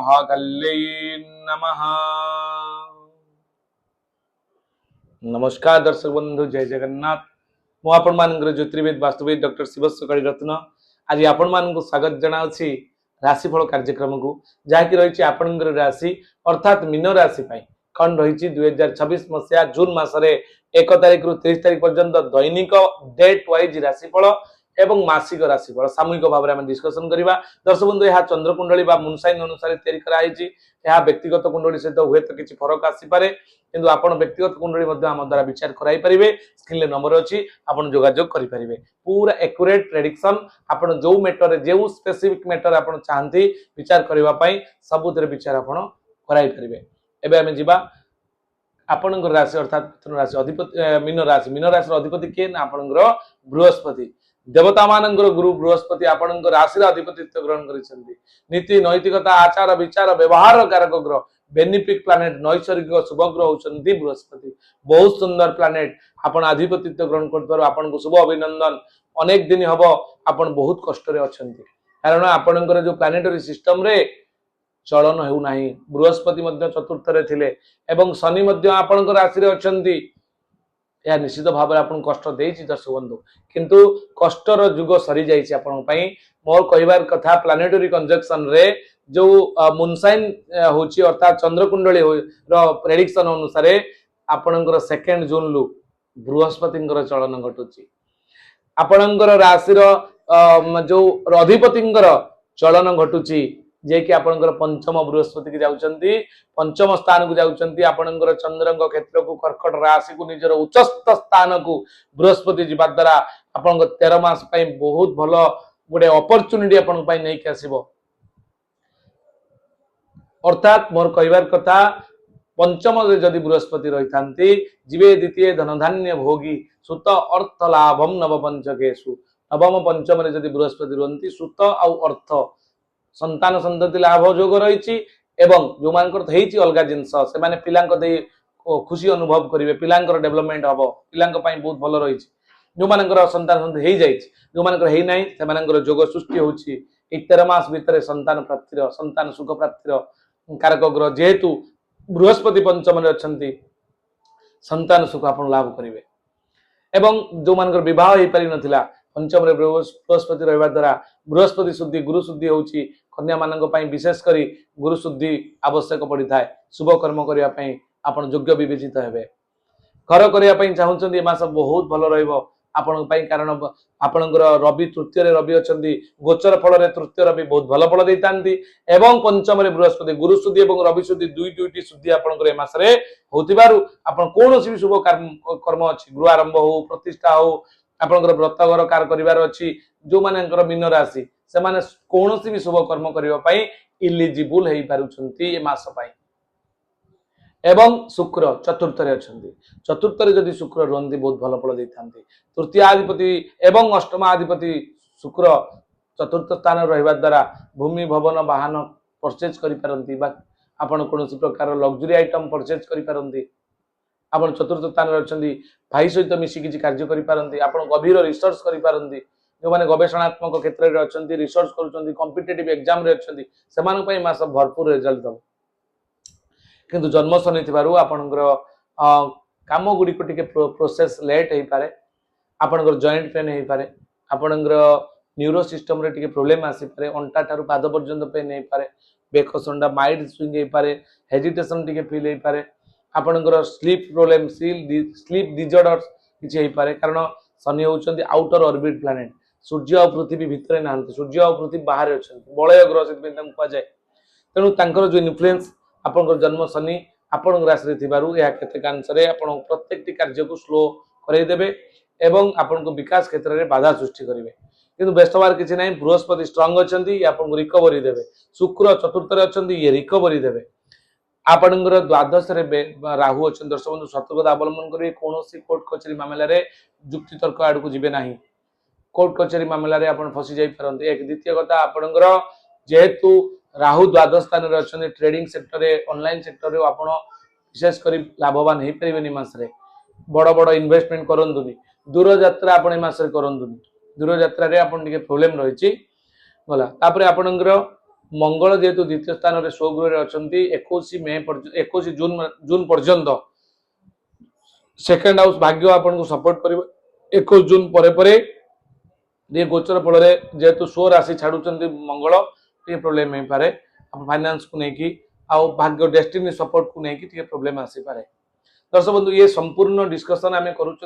महाकाल्यै नमः। नमस्कार दर्शक बंधु, जय जगन्नाथ। मु आपण मानकर ज्योतिर्वेद वास्तुवेद डॉक्टर शिवस्व कालीरत्न आज आपण मानक स्वागत जनाउछि राशिफल कार्यक्रम को, जहाँकि रही आपणकर राशि अर्थात मीन राशि कौन रही 2026 मसीहा जून मसरे 1 तारिख रु 30 तारिख पर्यंत दैनिक डेट वाइज राशिफल एवं मासिक राशिफल सामूहिक भाव में डिस्कसन करवा। दर्शक बंधु, यह चंद्र कुंडली मूनसाइन अनुसार तैयारी कराई। यह व्यक्तिगत कुंडली सहित हुए तो किसी फरक आसीपे, किंतु आपण व्यक्तिगत कुंडली आम द्वारा विचार कराई पारे। स्क्रीन नंबर अच्छी, आपण जोगाजोग करेंगे। पूरा एक्यूरेट प्रेडिक्शन आपण जो मैटर जो स्पेसिफिक मैटर आप चाहती विचार करने सबुत विचार आपण कराई पारे। एबे आमे जिबा आपणकर राशि अर्थात मिथुन राशि अधिपति मीन राशि अधिपति किए ना आपणकर बृहस्पति। देवता मानकर गुरु बृहस्पति आपणकर राशि अधिपतित्व ग्रहण करिसेंती। नीति नैतिकता आचार विचार व्यवहार कारक ग्रह बेनिफिक प्लानेट नैसर्गिक शुभ ग्रह होचंती बृहस्पति। बहुत सुंदर प्लानेट आपण अधिपतित्व ग्रहण करथार आपन को शुभ अभिनंदन। अनेक दिन हबो आपण बहुत कष्ट रे अछंती, कारण आपणकर जो प्लानेटरी सिस्टम रे चलन हेउ नाही। बृहस्पति मध्य चतुर्थ रे थिले एवं शनि मध्य आपणकर राशि रे अछंती। या निश्चित भाव आपन कष्ट देछि दर्शक बंधु, किंतु कष्टर जुग सरी जाइछि आपन पई। मोर कहिबार कथा प्लानेटरी कंजक्शन रे जो मूनसाइन होछि अर्थात चंद्र कुंडली रो प्रेडिक्शन अनुसार आपणकर 2 जून लु बृहस्पतिंकर चलन घटुछि। आपणकर राशि रो जो अधिपतिंकर चलन घटुछि, जे कि आपणकर पंचम बृहस्पति की जाउचंती, पंचम स्थान को जाउचंती। आपणकर चंद्रंग क्षेत्र को कर्कट राशि को निजर उच्चस्थ स्थान को बृहस्पति जीवा द्वारा आपन 13 मास पई बहुत भलो गोटे अपॉर्चुनिटी आपन पई नै के आसीबो। अर्थात मोर कहिबार कथा पंचम रे जदि बृहस्पति रही थांती जीवे द्वितीय धनधान्य भोगी सुत अर्थ लाभम नव पंचकेषु। नवम पंचम रे जदि बृहस्पति रहंती सुत आ अर्थ संतान संतति लाभ जोग रही। एवं जो मानकर हेछि अलगा जिंस से माने पिलांक दे खुशी अनुभव करिवे, पिलांकर डेवलपमेंट हबो, पिलांक पई बहुत भलो रही। जो मानकर संतान संतति हेइ जाइछि, जो मानकर हेइ नाही से मानकर जोग सृष्टि होछि। 13 मास भितर संतान प्राप्तिर संतान सुख प्राप्तिर कारक ग्रह जेहेतु बृहस्पति पंचम रे अछंती, संतान सुख आपण लाभ करिवे। एवं जो मानकर विवाह हेइ पारि नथिला पंचम रे बृहस्पति रहबा द्वारा बृहस्पति शुद्धि गुरु शुद्धि होछि। कन्या मानक पई विशेष करी गुरु शुद्धि आवश्यक पड़ी थाए। शुभ कर्म करिया पई आपण योग्य विवेचित हेबे। घर करिया पई चाहुचंदी ए मास बहुत भलो रहइबो आपण पई, कारण आपणकर रवि तृतीय रे रवि अछंती। गोचर फल रे तृतीय रवि बहुत भलो फल दैतांती। एवं पंचम रे बृहस्पति गुरु शुद्धि एवं रवि शुद्धि दुईटी शुद्धि आपणकर ए मास रे होतिबारु आपण कोनोसी भी शुभ कर्म अछि, गृह आरंभ हो, प्रतिष्ठा हो, आपणकर व्रतघर कार करिवार अछि। जो मानकर मीन राशि से माने कोनोसी भी शुभ कर्म करिवा पई इलिजिबल हेइ पारुछंती ए मास पई। एवं शुक्र चतुर्थ रे अछंती। चतुर्थ रे जदि शुक्र रहंती बहुत भलो फल दैथांती। तृतीयाधिपति एवं अष्टमाधिपति शुक्र चतुर्थ स्थान रहबा द्वारा भूमि भवन वाहन परचेज करि पारंती, बा आपण कोनोसी प्रकार लग्जरी आइटम परचेज करि पारंती। आपण चतुर्थ स्थान रे अछंती, भाई सहित मिसी किछि कार्य करि पारंती। आपण गभीर रिसर्च करि पारंती। जो माने गवेषणात्मक क्षेत्र रे अछंती, रिसर्च करूछंती, कॉम्पिटिटिव एग्जाम रे अछंती, सेमान पई मास भरपूर रिजल्ट दबो। किंतु जन्म शनि थिबारु आपणकर काम गुडी को टिके प्रोसेस लेट हेइ पारे। आपणकर जॉइंट पेन हेइ पारे, आपणकर न्यूरो सिस्टम रे टिके प्रॉब्लम आसी पारे, अंटा ठारू पाद पर्यंत पेन हेइ पारे, बेक संडा माइल्ड स्विंग हेइ पारे, हेजिटेशन टिके फील हेइ पारे। आपणकर स्लीप प्रॉब्लम स्लीप डिसऑर्डर किछि हेइ पारे, कारण शनि होउचंती आउटर ऑर्बिट प्लैनेट। सूर्य और पृथ्वी भितर नाहंती, सूर्य और पृथ्वी बाहर अछंती, बलय ग्रह से कह जाए। तेणु तांकर जो इन्फ्लुएंस आपन जन्म शनि आपण राशि रे थिबारु या केतेकांश रे आपण प्रत्येकटी कार्य को स्लो करै देबे एवं आपण को विकास क्षेत्र रे बाधा सृष्टि करिवे। किंतु बेस्ट बार किछि नै, बृहस्पति स्ट्रांग अछंती, आपण को रिकवरी देबे। शुक्र चतुर्थ रे अछंती, ये रिकवरी देबे। आपणकर द्वादश रे राहु अछन। दर्शक बंधु सतर्कता अवलंबन करिवे, कोनोसी कोर्ट कचेरी मामला रे जुक्ति तर्क आड़ को जिबे नाही। कोर्ट कचेरी मामला रे आपण फसी जाई परंती। एक द्वितीय कथा आपणकर जेहेतु राहु द्वादश स्थान रे अछन, ट्रेडिंग सेक्टर रे ऑनलाइन सेक्टर रे आपण विशेष करी लाभवान हेइ परिबेनी। मास रे बड़ बड़ इन्वेस्टमेंट करंतुनी, दूर यात्रा आपण मास रे करंतुनी। दूर यात्रा रे आपण टिके प्रॉब्लम रहिछि गला। तापरे आपणकर मंगल जेहेतु द्वितीय स्थान में स्वगृह अच्छा 21 जून पर्यंत सेकेंड हाउस भाग्य आपन सपोर्ट कर 21 जून परे ये गोचर फल जेहेतु स्व राशि छाड़ू मंगल ये प्रोब्लेम हो पारे फाइनेंस को लेकिन आउ भाग्य डेस्टिनी सपोर्ट को लेकिन प्रोब्लेम आसीपे। दर्शक बंधु ये संपूर्ण डिस्कसन आम करूँ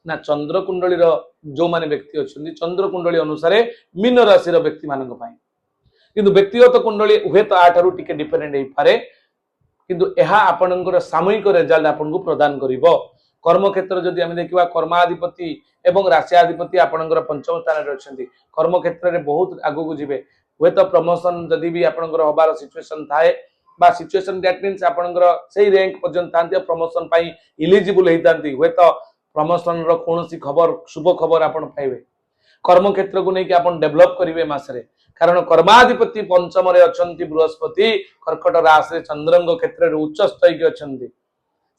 ना चंद्र कुंडली जो माने व्यक्ति अच्छा चंद्र कुंडली अनुसार मीन राशि व्यक्ति मान किंतु व्यक्तिगत कुंडली हुए तो आठारू टिके डिपेंडेंट हो पारे किंतु यह आपणकर सामूहिक रिजल्ट आपन को प्रदान करिवो। कर्म क्षेत्र जदि आम देखा कर्माधिपति एवं राशियाधिपति आपणकर पंचम स्थान में अच्छा कर्म क्षेत्र में बहुत आगू को जीवे हुए तो प्रमोशन जदि भी आपणकर हबार सिचुएशन थाए बा सिचुएशन दैट मीन्स आपणकर सही रैंक पर्यंत था प्रमोशन पाई इलिजिबल होता हुए तो प्रमोशन रो कौन खबर शुभ खबर आपन पाइबे। कर्म क्षेत्र को लेकिन आपन डेवलप करेंगे मसरे कारण कर्माधिपति पंचम अच्छा बृहस्पति कर्कट राशि चंद्रंग क्षेत्र में उच्च स्थैक अच्छा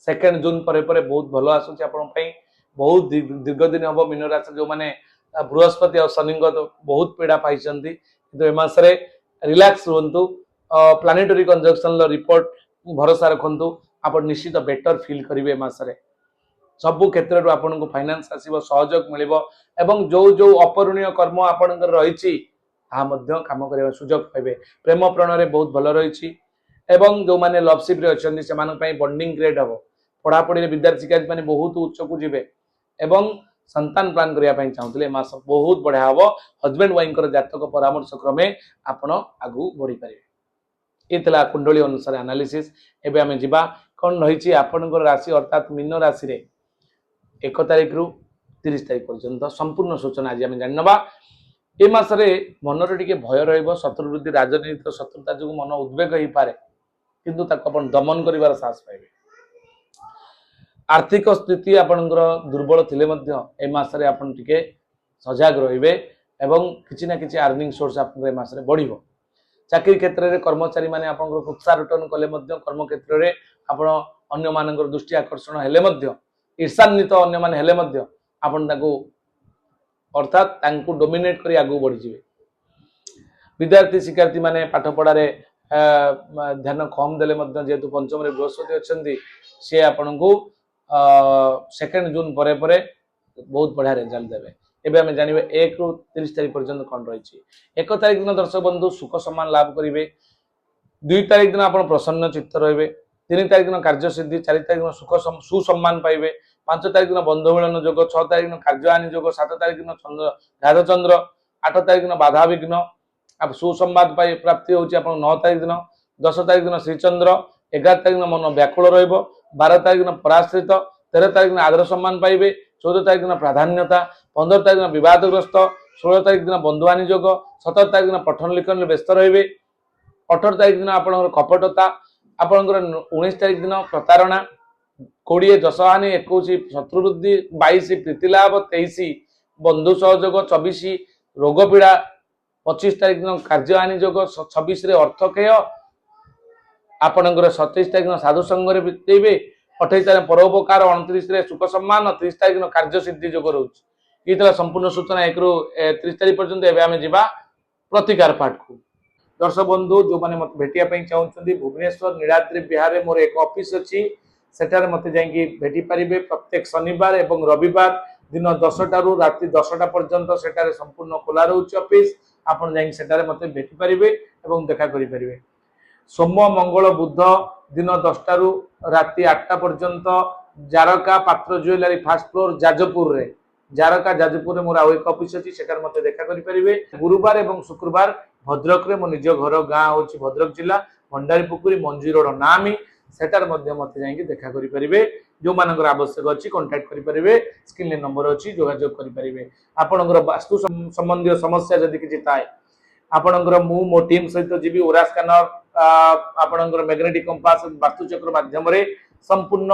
सेकेंड जून पर बहुत भल आसूँ बहुत दीर्घ दिन हम मीन राशि जो मैंने बृहस्पति और शनि बहुत पीड़ा पाई किंतु एमसरे रिलैक्स रुहतु प्लानेटरी कंजक्शन रिपोर्ट भरोसा रखु आप निश्चित बेटर फील करेंगे मसरे सबु क्षेत्र आपन को फाइनेंस आसीबो सहयोग मिलिबो एवं जो जो अपरणीय कर्म आपनकर रहिछि ता मध्य काम करबा सुयोग पाइबे। प्रेम प्रण रे बहुत भल रहिछि एवं जो माने लवशिप रे अछन्ति से मानक पई बॉन्डिंग क्रिएट हबो पढ़ा पढ़ी रे विद्यार्थी शिक्षार्थी माने बहुत उच्च को जिवे एवं संतान प्लान करिया पई चाहुतले मास बहुत बढ़िया हबो। हस्बैंड वाइफ कर जातक परामर्श क्रमे आपण आगु बढ़ी परिबे। इतला कुंडली अनुसार एनालिसिस एबे हमें जिबा कोन रहिछि आपनकर राशि अर्थात मीन राशि रे 1 तारिख रु 30 तारिख पर्यंत संपूर्ण सूचना आज आम जाना ए मसरे मन टे भय रतुवृद्धि राजनीति शत्रुता जो मन उद्वेग हो पाए किंतु अपन दमन कर साहस पाइबे। आर्थिक स्थिति आपणकर दुर्बल थिले ए मसरे आपन टिके सजग रे किसी ना किसी अर्निंग सोर्स आपन ए मसरे बढ़िबो। चाकरी क्षेत्र में कर्मचारी माने आपन उत्साह रिटर्न कले कर्म क्षेत्र में आपण अन्य मानकर दृष्टि आकर्षण हेले ईर्षान्वित अन्य माने हेले आपन ताको अर्थात तांको डोमिनेट करी आगु बढ़ी जिवे। विद्यार्थी शिक्षार्थी माने पाठ पढ़ारे ध्यान कम देले जेहेतु पंचम रे बृहस्पति अछंती से आपन को सेकेंड जून परे परे बहुत बढ़िया रिजल्ट देबे। एबे हमें जानिबे 1 रु 30 तारिख पर्यंत कोन रहिछि। 1 तारिख दिन दर्शक बंधु सुख सम्मान लाभ करिवे। 2 तारिख दिन आपन प्रसन्न चित्त रहिबे। 3 तारिख दिन कार्य सिद्धि। 4 तारिख दिन सुख सुसम्मान पाइबे। 5 तारिख दिन बंधु मिलन योग। 6 तारिख दिन कार्यानि योग। 7 तारिख दिन चंद्र घात चंद्र। 8 तारिख दिन बाधा विघ्न आप सुसंवाद पाई प्राप्ति होची आपन। 9 तारिख दिन 10 तारिख दिन श्रीचंद्र। 11 तारिख दिन मन व्याकुल रहिबो। 12 तारिख दिन पराश्रित। 13 तारिख दिन आदर सम्मान पाइबे। 14 तारिख दिन प्राधान्यता। 15 तारिख दिन विवादग्रस्त। 16 तारिख दिन बंधुवानी योग। 17 तारिख दिन पठन लिखन में व्यस्त रहिबे। 18 तारिख दिन आपन कपटता। आपन 19 तारिख दिन प्रतारणा। 20 दशहानि। 21 शत्रुवृद्धि। 22 प्रीतिलाभ। 23 बंधु सहयोग। 24 रोग पीड़ा। 25 तारिख दिन कार्यहानि योग। 26 रे अर्थक्षय आपणकर। 27 तारिख दिन साधु संग रे बितेबे। 28 तारिख परोपकार। 29 रे सुख सम्मान। 30 तारिख दिन कार्य सिद्धि योग रोच। इतला संपूर्ण सूचना 1 रु 30 तारिख पर्यंत। एबे आमे जिबा प्रतिकार पाठ को। दर्शक बंधु जो माने मत भेटिया पई चाहुछंती भुवनेश्वर नीलाद्रि विहार रे मोर एक ऑफिस अछि सेठारे मते जाईकी भेटी परिबे। प्रत्येक शनिवार एवं रविवार दिन 10टा रु राति 10टा पर्यंत सेठारे संपूर्ण खोला रहउछि ऑफिस। आपण जाईकी सेठारे मते भेटी परिबे एवं देखा करि परिबे। सोम मंगल बुध दिन 10टा रु राति 8टा पर्यंत जारका पात्र ज्वेलरी फर्स्ट फ्लोर जाजपुर रे जारका जाजपुर रे मोर आउ एक ऑफिस अछि सेठारे मते देखा करि परिबे। गुरुवार एवं शुक्रवार भद्रक रे मो निज घर गाँ होछि भद्रक जिला भंडारी पुकुरी मंजी रोड नामी सेटार मध्य मते जाईकी देखा करि परिबे। जो मानकर आवश्यक अछि कांटेक्ट करि परिबे। स्क्रीन नंबर अछि जोगाजोग करि परिबे। आपनकर वास्तु संबंधी समस्या जदि किछि ताय आपनकर मो टीम सहित जीबी ओरा स्कैनर आपनकर मैग्नेटिक कंपास वास्तु चक्र माध्यम रे संपूर्ण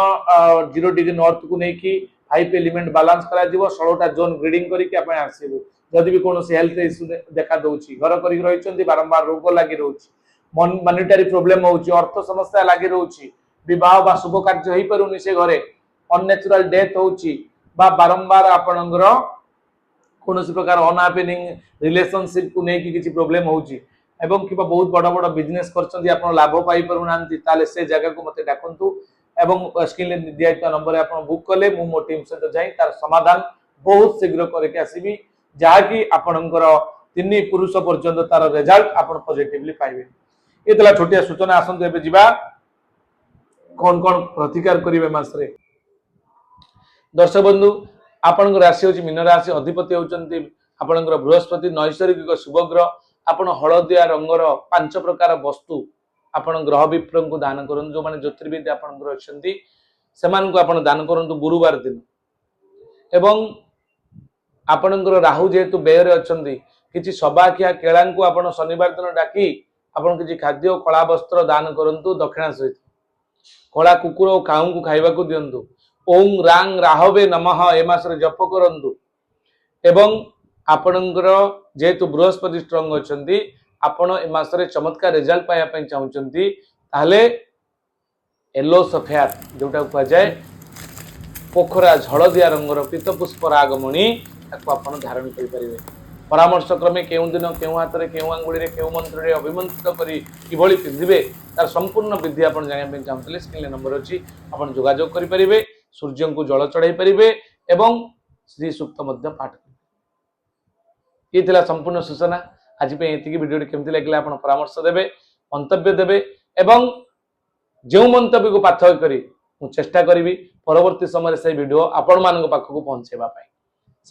0 डिग्री नॉर्थ को नेकी 5 एलिमेंट बैलेंस करा जिवो। 16टा जोन ग्रीडिंग करिके आपण आसीबो। जदि भी कोनो हेल्थ इश्यू देखा दउछि घर करि रहिचंती बारंबार रोग लागि रहउछि मॉनिटरी प्रॉब्लम होउछि अर्थ समस्या लागि रहउछि विवाह बा शुभ कार्य होई परुनि से घरे अननेचुरल डेथ होउछि बा बारंबार आपनकर कोनोसी प्रकार अनहैपनिंग रिलेशनशिप को नेकी किछि प्रॉब्लम होउछि एवं कि बहुत बड़ बड़ बिजनेस कर लाभ पाई पारे से जगह को मत डाकतु एवं स्क्रीन दिया नंबर आप बुक कले मो टीम सहित जाई तार समाधान बहुत शीघ्र करके आसबि जहाँकि आपणकर 3 पुरुष पर्यंत तार रिजल्ट आप पॉजिटिवली पाइबे। ये छोटिया सूचना आसतु एबे जिबा कौन कौन प्रतिकार करेंगे मासरे। दर्शक बंधु आपण राशि हूँ मीन राशि अधिपति होती आपणकर बृहस्पति नैसर्गिक शुभग्रह आपण हलदिया रंगर 5 प्रकार वस्तु आपण ग्रह विप्र को दान करूँ जो मैंने ज्योतिर्विद आपंकर अच्छा दान करूँ गुरुवार दिन एवं आपणकर राहु जेहेतु व्यय अच्छा कि सबाखिया केला को आप शनिवार दिन डाकी आपन किसी खाद्य कला वस्त्र दान करूँ दक्षिणा सहित कला कुकुर और काऊ को खाइबा को दिंतु ओं रांग राहवे नमः ए मासरे जप करंतु एवं आपणकर जेहेतु बृहस्पति स्ट्रंग अच्छा आपण ए मासरे चमत्कार रिजल्ट पाया पई चाहउचंती ताले येलो सफेद जोटा कह जाए पोखराज हलदिया रंगर पीत पुष्प रागमणि आपण धारण करि परिबे। परामर्श क्रमे केउ दिन केउ हाथ रे केउ आंगुली रे केउ मंत्र रे अभिमंत्रित करी किभଳି पिंधिबे तार संपूर्ण विधि आपण जानिया पे चाहतले स्क्रीन नंबर अछि आपण जोगाजोग करि परिबे। सूर्य को जल चढ़ाई परिबे एवं श्री सूक्त मध्य पाठ ये थिला संपूर्ण सूचना। आज पे एतिकी वीडियो केमति लागला आपण परामर्श देबे मंतव्य देबे एवं जो मंतव्य को पाथक करी मु चेष्टा करी परवर्ती समय से वीडियो आपण मान पाखक पहुंचेबा पाई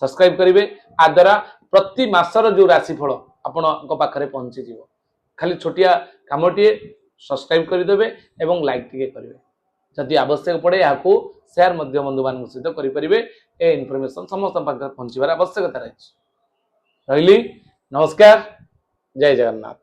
सब्सक्राइब करेंगे आ द्वारा प्रति मासर जो राशिफल आपण पाखे पहुंची जीव खाली छोटिया कामटे सब्सक्राइब करदे एवं लाइक टिके करेंगे जदि आवश्यक पड़े या शेयर बंधु मान सहित करेंगे ए इनफॉरमेशन समस्त पाखे पहुंचार आवश्यकता रही। नमस्कार, जय जगन्नाथ।